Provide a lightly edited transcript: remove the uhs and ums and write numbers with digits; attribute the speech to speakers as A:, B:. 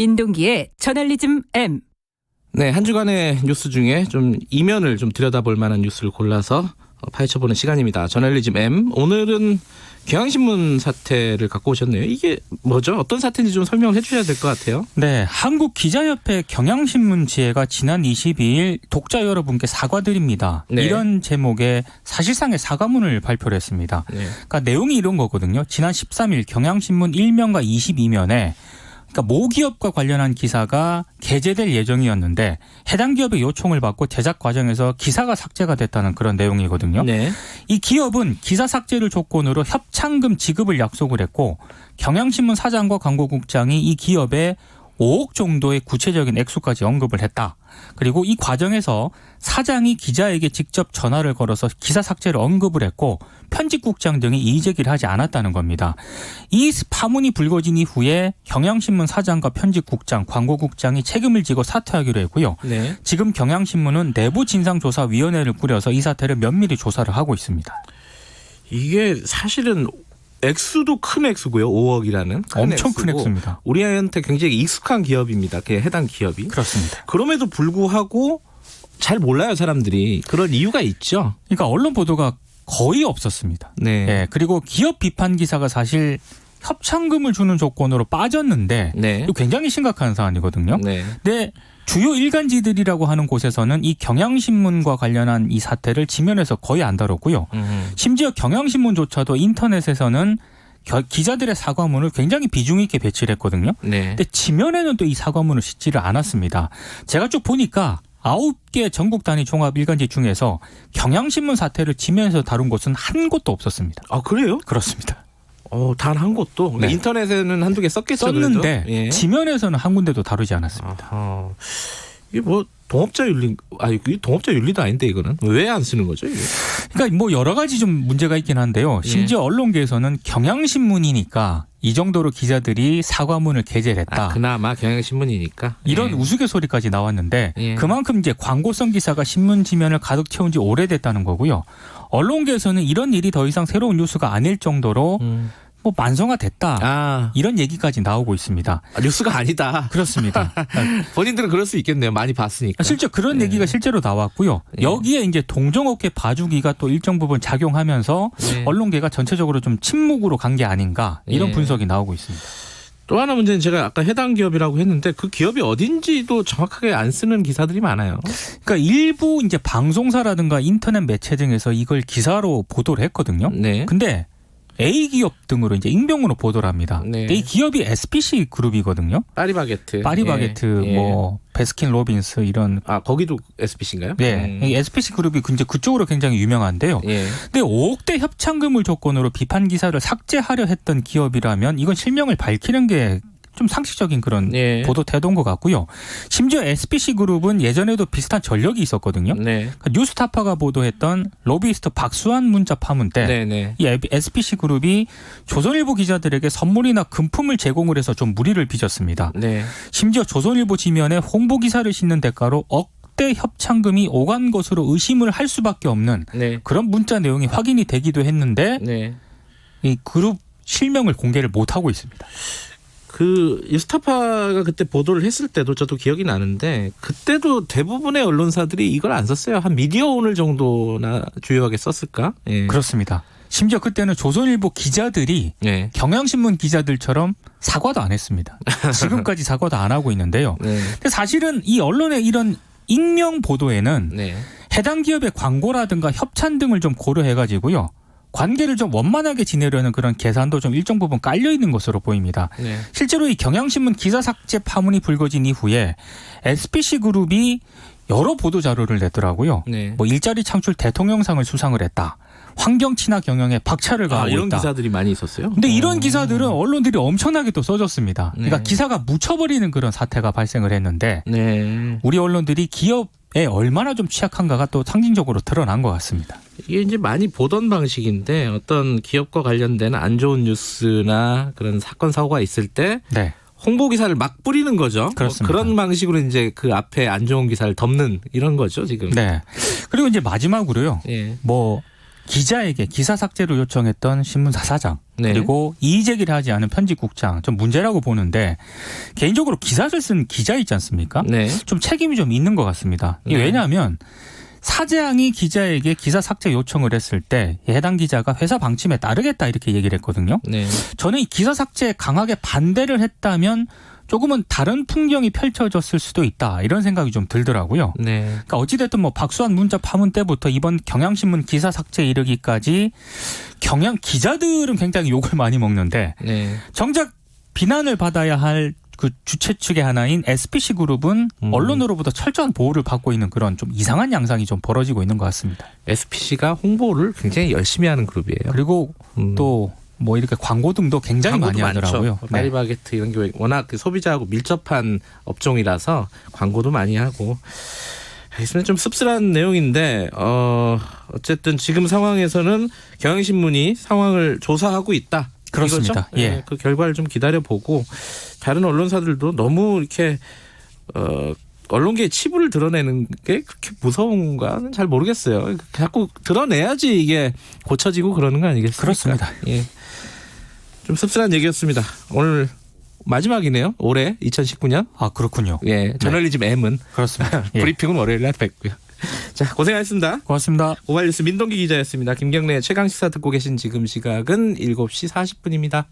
A: 민동기의 저널리즘 M.
B: 네, 한 주간의 뉴스 중에 좀 이면을 좀 들여다볼 만한 뉴스를 골라서 파헤쳐보는 시간입니다. 저널리즘 M. 오늘은 경향신문 사태를 갖고 오셨네요. 이게 뭐죠? 어떤 사태인지 좀 설명을 해주셔야 될 것 같아요.
C: 네, 한국기자협회 경향신문 지회가 지난 22일 독자 여러분께 사과드립니다.
B: 네.
C: 이런 제목의 사실상의 사과문을 발표를 했습니다.
B: 네.
C: 그러니까 내용이 이런 거거든요. 지난 13일 경향신문 1면과 22면에 그러니까 모 기업과 관련한 기사가 게재될 예정이었는데 해당 기업의 요청을 받고 제작 과정에서 기사가 삭제가 됐다는 그런 내용이거든요.
B: 네.
C: 이 기업은 기사 삭제를 조건으로 협찬금 지급을 약속을 했고 경향신문 사장과 광고국장이 이 기업에 5억 정도의 구체적인 액수까지 언급을 했다. 그리고 이 과정에서 사장이 기자에게 직접 전화를 걸어서 기사 삭제를 언급을 했고 편집국장 등이 이의제기를 하지 않았다는 겁니다. 이 파문이 불거진 이후에 경향신문 사장과 편집국장, 광고국장이 책임을 지고 사퇴하기로 했고요.
B: 네.
C: 지금 경향신문은 내부 진상조사위원회를 꾸려서 이 사태를 면밀히 조사를 하고 있습니다.
B: 이게 사실은 액수도 큰 액수고요. 5억이라는
C: 엄청 큰 액수입니다.
B: 우리한테 굉장히 익숙한 기업입니다. 그 해당 기업이.
C: 그렇습니다.
B: 그럼에도 불구하고 잘 몰라요, 사람들이. 그런 이유가 있죠.
C: 그러니까 언론 보도가 거의 없었습니다.
B: 네.
C: 예, 그리고 기업 비판 기사가 사실 협찬금을 주는 조건으로 빠졌는데
B: 네.
C: 이거 굉장히 심각한 사안이거든요.
B: 네.
C: 근데 주요 일간지들이라고 하는 곳에서는 이 경향신문과 관련한 이 사태를 지면에서 거의 안 다뤘고요. 심지어 경향신문조차도 인터넷에서는 기자들의 사과문을 굉장히 비중 있게 배치를 했거든요.
B: 네.
C: 근데 지면에는 또 이 사과문을 싣지를 않았습니다. 제가 쭉 보니까 9개 전국 단위 종합 일간지 중에서 경향신문 사태를 지면에서 다룬 곳은 한 곳도 없었습니다.
B: 아, 그래요?
C: 그렇습니다.
B: 단 한 곳도.
C: 네.
B: 인터넷에는 한두 개 썼겠죠.
C: 썼는데
B: 그래도. 예.
C: 지면에서는 한 군데도 다루지 않았습니다.
B: 아하. 이게 뭐 동업자 윤리, 이게 동업자 윤리도 아닌데 이거는 왜 안 쓰는 거죠? 이게?
C: 그러니까 뭐 여러 가지 좀 문제가 있긴 한데요. 심지어 언론계에서는 경향신문이니까 이 정도로 기자들이 사과문을 게재를 했다.
B: 그나마 경향신문이니까.
C: 이런
B: 예.
C: 우스갯소리까지 나왔는데
B: 예.
C: 그만큼 이제 광고성 기사가 신문 지면을 가득 채운 지 오래됐다는 거고요. 언론계에서는 이런 일이 더 이상 새로운 뉴스가 아닐 정도로 뭐 만성화됐다. 이런 얘기까지 나오고 있습니다.
B: 뉴스가 아니다.
C: 그렇습니다.
B: 본인들은 그럴 수 있겠네요. 많이 봤으니까.
C: 실제 그런 얘기가 실제로 나왔고요. 여기에 이제 동종업계 봐주기가 또 일정 부분 작용하면서 언론계가 전체적으로 좀 침묵으로 간 게 아닌가 이런 분석이 나오고 있습니다.
B: 또 하나 문제는 제가 아까 해당 기업이라고 했는데 그 기업이 어딘지도 정확하게 안 쓰는 기사들이 많아요.
C: 그러니까 일부 이제 방송사라든가 인터넷 매체 등에서 이걸 기사로 보도를 했거든요.
B: 네.
C: 근데 A 기업 등으로 이제 익명으로 보도를 합니다.
B: 네.
C: 이 기업이 SPC 그룹이거든요.
B: 파리바게트.
C: 파리바게트,
B: 예.
C: 뭐 베스킨 로빈스 이런.
B: 거기도 SPC인가요?
C: 네, 이 SPC 그룹이 이제 그쪽으로 굉장히 유명한데요.
B: 예.
C: 근데 5억대 협찬금을 조건으로 비판 기사를 삭제하려 했던 기업이라면 이건 실명을 밝히는 게 좀 상식적인 그런
B: 예.
C: 보도 태도인 것 같고요. 심지어 SPC 그룹은 예전에도 비슷한 전력이 있었거든요.
B: 네.
C: 그러니까 뉴스타파가 보도했던 로비스트 박수환 문자 파문 때
B: 네네.
C: 이 SPC 그룹이 조선일보 기자들에게 선물이나 금품을 제공을 해서 좀 무리를 빚었습니다.
B: 네.
C: 심지어 조선일보 지면에 홍보 기사를 싣는 대가로 억대 협찬금이 오간 것으로 의심을 할 수밖에 없는
B: 네.
C: 그런 문자 내용이 확인이 되기도 했는데
B: 네.
C: 이 그룹 실명을 공개를 못하고 있습니다.
B: 그 뉴스타파가 그때 보도를 했을 때도 저도 기억이 나는데 그때도 대부분의 언론사들이 이걸 안 썼어요. 한 미디어 오늘 정도나 주요하게 썼을까? 예.
C: 그렇습니다. 심지어 그때는 조선일보 기자들이
B: 예.
C: 경향신문 기자들처럼 사과도 안 했습니다. 지금까지 사과도 안 하고 있는데요.
B: 네.
C: 근데 사실은 이 언론의 이런 익명 보도에는
B: 네.
C: 해당 기업의 광고라든가 협찬 등을 좀 고려해가지고요. 관계를 좀 원만하게 지내려는 그런 계산도 좀 일정 부분 깔려 있는 것으로 보입니다.
B: 네.
C: 실제로 이 경향신문 기사 삭제 파문이 불거진 이후에 SPC 그룹이 여러 보도 자료를 냈더라고요.
B: 네.
C: 뭐 일자리 창출 대통령상을 수상을 했다. 환경 친화 경영에 박차를 가하고
B: 이런
C: 있다.
B: 기사들이 많이 있었어요?
C: 근데 이런 기사들은 언론들이 엄청나게 또 써줬습니다. 그러니까
B: 네.
C: 기사가 묻혀버리는 그런 사태가 발생을 했는데
B: 네.
C: 우리 언론들이 기업에 얼마나 좀 취약한가가 또 상징적으로 드러난 것 같습니다.
B: 이게 이제 많이 보던 방식인데 어떤 기업과 관련된 안 좋은 뉴스나 그런 사건 사고가 있을 때
C: 네.
B: 홍보 기사를 막 뿌리는 거죠.
C: 그렇습니다.
B: 그런 방식으로 이제 그 앞에 안 좋은 기사를 덮는 이런 거죠, 지금.
C: 네. 그리고 이제 마지막으로요.
B: 예.
C: 뭐 기자에게 기사 삭제를 요청했던 신문사 사장
B: 네.
C: 그리고 이의 제기를 하지 않은 편집국장 좀 문제라고 보는데 개인적으로 기사를 쓴 기자 있지 않습니까?
B: 네.
C: 좀 책임이 좀 있는 것 같습니다. 이게
B: 네.
C: 왜냐하면 사장이 기자에게 기사 삭제 요청을 했을 때 해당 기자가 회사 방침에 따르겠다 이렇게 얘기를 했거든요.
B: 네.
C: 저는 이 기사 삭제에 강하게 반대를 했다면 조금은 다른 풍경이 펼쳐졌을 수도 있다 이런 생각이 좀 들더라고요.
B: 네.
C: 그러니까 어찌됐든 뭐 박수환 문자 파문 때부터 이번 경향신문 기사 삭제에 이르기까지 경향 기자들은 굉장히 욕을 많이 먹는데
B: 네.
C: 정작 비난을 받아야 할 그 주최 측의 하나인 SPC 그룹은 언론으로부터 철저한 보호를 받고 있는 그런 좀 이상한 양상이 좀 벌어지고 있는 것 같습니다.
B: SPC가 홍보를 굉장히 열심히 하는 그룹이에요.
C: 그리고 또 뭐 이렇게 광고 등도 굉장히
B: 광고도
C: 많이 하더라고요.
B: 많죠. 파리바게트 이런 게 워낙 그 소비자하고 밀접한 업종이라서 광고도 많이 하고. 있으면 좀 씁쓸한 내용인데 어쨌든 지금 상황에서는 경향신문이 상황을 조사하고 있다.
C: 그렇습니다.
B: 이거죠?
C: 예.
B: 그 결과를 좀 기다려보고 다른 언론사들도 너무 이렇게 언론계의 치부를 드러내는 게 그렇게 무서운가는 잘 모르겠어요. 자꾸 드러내야지 이게 고쳐지고 그러는 거 아니겠습니까?
C: 그렇습니다.
B: 예. 좀 씁쓸한 얘기였습니다. 오늘 마지막이네요. 올해 2019년.
C: 아 그렇군요.
B: 예, 저널리즘 M은
C: 그렇습니다. 예.
B: 브리핑은 월요일 날 뵙고요. 자, 고생하셨습니다.
C: 고맙습니다.
B: 오마이뉴스 민동기 기자였습니다. 김경래 최강시사 듣고 계신 지금 시각은 7시 40분입니다.